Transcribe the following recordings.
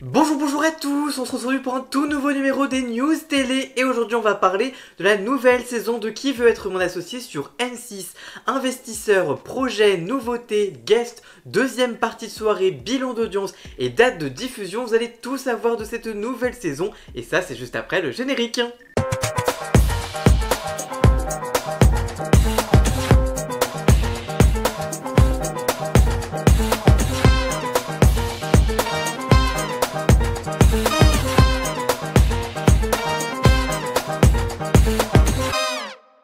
Bonjour à tous, on se retrouve pour un tout nouveau numéro des news télé et aujourd'hui on va parler de la nouvelle saison de Qui veut être mon associé sur M6. Investisseurs, projets, nouveautés, guests, deuxième partie de soirée, bilan d'audience et date de diffusion, vous allez tout savoir de cette nouvelle saison et ça c'est juste après le générique.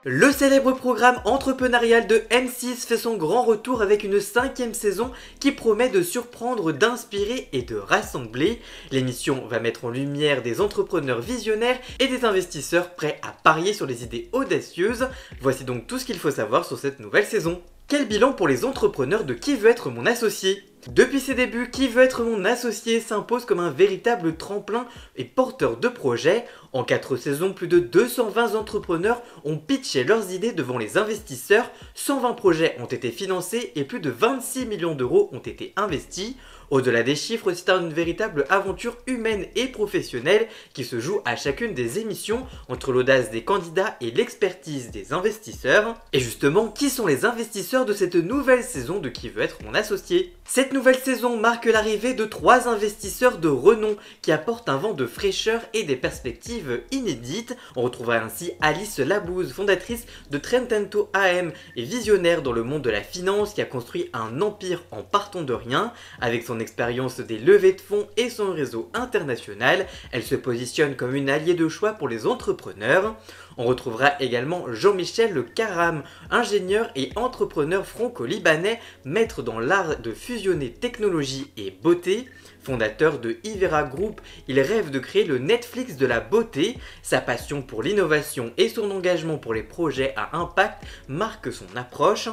Le célèbre programme entrepreneurial de M6 fait son grand retour avec une 5e saison qui promet de surprendre, d'inspirer et de rassembler. L'émission va mettre en lumière des entrepreneurs visionnaires et des investisseurs prêts à parier sur les idées audacieuses. Voici donc tout ce qu'il faut savoir sur cette nouvelle saison. Quel bilan pour les entrepreneurs de Qui veut être mon associé ? Depuis ses débuts, Qui veut être mon associé s'impose comme un véritable tremplin et porteur de projets. En 4 saisons, plus de 220 entrepreneurs ont pitché leurs idées devant les investisseurs, 120 projets ont été financés et plus de 26 millions d'euros ont été investis. Au-delà des chiffres, c'est une véritable aventure humaine et professionnelle qui se joue à chacune des émissions entre l'audace des candidats et l'expertise des investisseurs. Et justement, qui sont les investisseurs de cette nouvelle saison de Qui veut être mon associé ? Cette nouvelle saison marque l'arrivée de 3 investisseurs de renom qui apportent un vent de fraîcheur et des perspectives inédites. On retrouvera ainsi Alice Labouze, fondatrice de Trentento AM et visionnaire dans le monde de la finance qui a construit un empire en partant de rien. Avec son expérience des levées de fonds et son réseau international, elle se positionne comme une alliée de choix pour les entrepreneurs. On retrouvera également Jean-Michel Caram, ingénieur et entrepreneur franco-libanais, maître dans l'art de fusionner technologie et beauté. Fondateur de Ivera Group, il rêve de créer le Netflix de la beauté. Sa passion pour l'innovation et son engagement pour les projets à impact marquent son approche.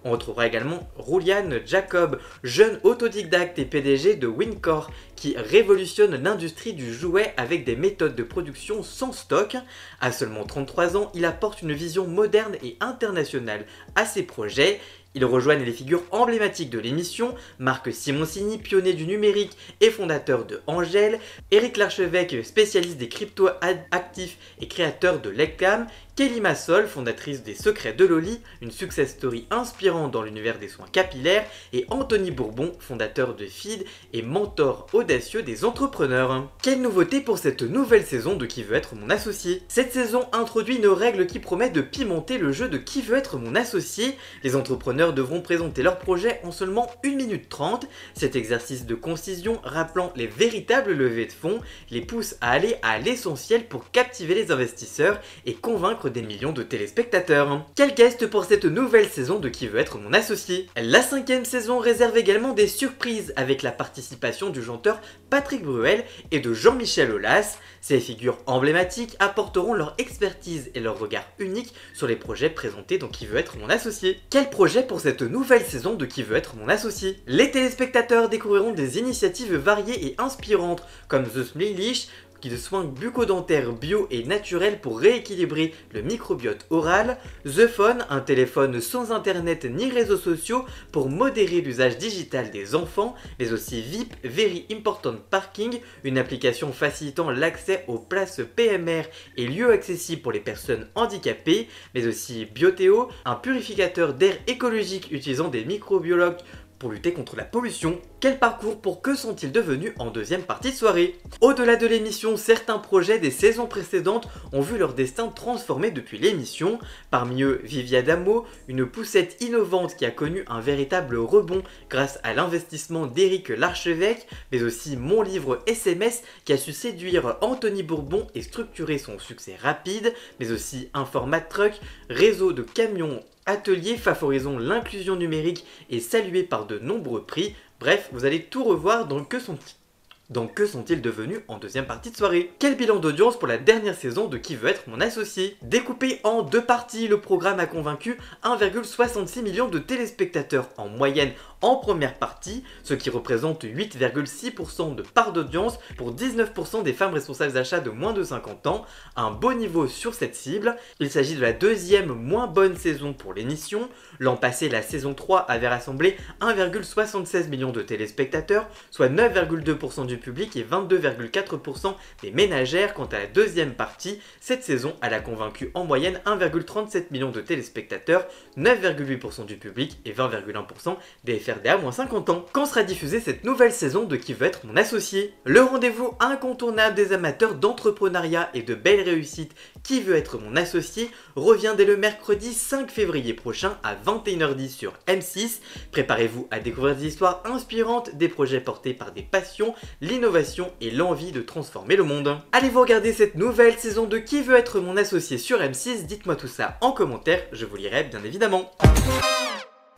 On retrouvera également Rouliane Jacob, jeune autodidacte et PDG de Wincor, qui révolutionne l'industrie du jouet avec des méthodes de production sans stock. À seulement 33 ans, il apporte une vision moderne et internationale à ses projets. Ils rejoignent les figures emblématiques de l'émission, Marc Simoncini, pionnier du numérique et fondateur de Angel, Éric Larchevêque, spécialiste des crypto-actifs et créateur de Lecam, Kelly Massol, fondatrice des Secrets de Loli, une success story inspirante dans l'univers des soins capillaires, et Anthony Bourbon, fondateur de Feed et mentor audacieux des entrepreneurs. Quelle nouveauté pour cette nouvelle saison de Qui veut être mon associé ? Cette saison introduit une règle qui promet de pimenter le jeu de Qui veut être mon associé. Les entrepreneurs devront présenter leur projet en seulement 1 minute 30. Cet exercice de concision, rappelant les véritables levées de fonds, les pousse à aller à l'essentiel pour captiver les investisseurs et convaincre des millions de téléspectateurs. Quel guest pour cette nouvelle saison de Qui veut être mon associé ? La 5e saison réserve également des surprises avec la participation du chanteur Patrick Bruel et de Jean-Michel Aulas. Ces figures emblématiques apporteront leur expertise et leur regard unique sur les projets présentés dans Qui veut être mon associé. Quel projet pour cette nouvelle saison de Qui veut être mon associé ? Les téléspectateurs découvriront des initiatives variées et inspirantes comme The Smileys, de soins bucco-dentaires bio et naturels pour rééquilibrer le microbiote oral, The Phone, un téléphone sans internet ni réseaux sociaux pour modérer l'usage digital des enfants, mais aussi VIP, Very Important Parking, une application facilitant l'accès aux places PMR et lieux accessibles pour les personnes handicapées, mais aussi Biothéo, un purificateur d'air écologique utilisant des microbiologues pour lutter contre la pollution. Quel parcours pour Que sont-ils devenus en deuxième partie de soirée ? Au-delà de l'émission, certains projets des saisons précédentes ont vu leur destin transformé depuis l'émission. Parmi eux, Vivia Damo, une poussette innovante qui a connu un véritable rebond grâce à l'investissement d'Éric Larchevêque, mais aussi Mon Livre SMS qui a su séduire Anthony Bourbon et structurer son succès rapide, mais aussi Informat Truck, réseau de camions atelier favorisant l'inclusion numérique et salué par de nombreux prix. Bref, vous allez tout revoir dans Que sont-ils devenus en deuxième partie de soirée. Quel bilan d'audience pour la dernière saison de Qui veut être mon associé ? Découpé en 2 parties, le programme a convaincu 1,66 million de téléspectateurs en moyenne en première partie, ce qui représente 8,6% de part d'audience pour 19% des femmes responsables d'achat de moins de 50 ans, un beau niveau sur cette cible. Il s'agit de la deuxième moins bonne saison pour l'émission. L'an passé, la saison 3 avait rassemblé 1,76 million de téléspectateurs, soit 9,2% du public et 22,4% des ménagères. Quant à la deuxième partie, cette saison, elle a convaincu en moyenne 1,37 million de téléspectateurs, 9,8% du public et 20,1% des FRDA moins 50 ans. Quand sera diffusée cette nouvelle saison de Qui veut être mon associé? Le rendez-vous incontournable des amateurs d'entrepreneuriat et de belles réussites Qui veut être mon associé revient dès le mercredi 5 février prochain à 21h10 sur M6. Préparez-vous à découvrir des histoires inspirantes, des projets portés par des passions, l'innovation et l'envie de transformer le monde. Allez-vous regarder cette nouvelle saison de Qui veut être mon associé sur M6? Dites-moi tout ça en commentaire, je vous lirai bien évidemment.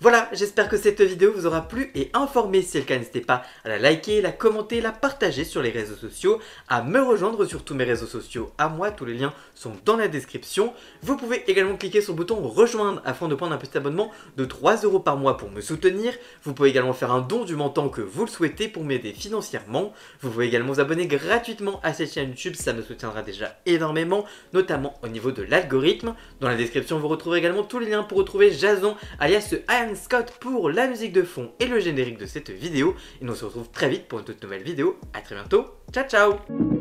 Voilà, j'espère que cette vidéo vous aura plu et informé. Si c'est le cas, n'hésitez pas à la liker, la commenter, la partager sur les réseaux sociaux, à me rejoindre sur tous mes réseaux sociaux à moi, tous les liens sont dans la description. Vous pouvez également cliquer sur le bouton rejoindre afin de prendre un petit abonnement de 3 € par mois pour me soutenir. Vous pouvez également faire un don du montant que vous le souhaitez pour m'aider financièrement. Vous pouvez également vous abonner gratuitement à cette chaîne YouTube, ça me soutiendra déjà énormément, notamment au niveau de l'algorithme. Dans la description, vous retrouverez également tous les liens pour retrouver Jason, alias Scott pour la musique de fond et le générique de cette vidéo. Et nous se retrouve très vite pour une toute nouvelle vidéo. A très bientôt. Ciao ciao.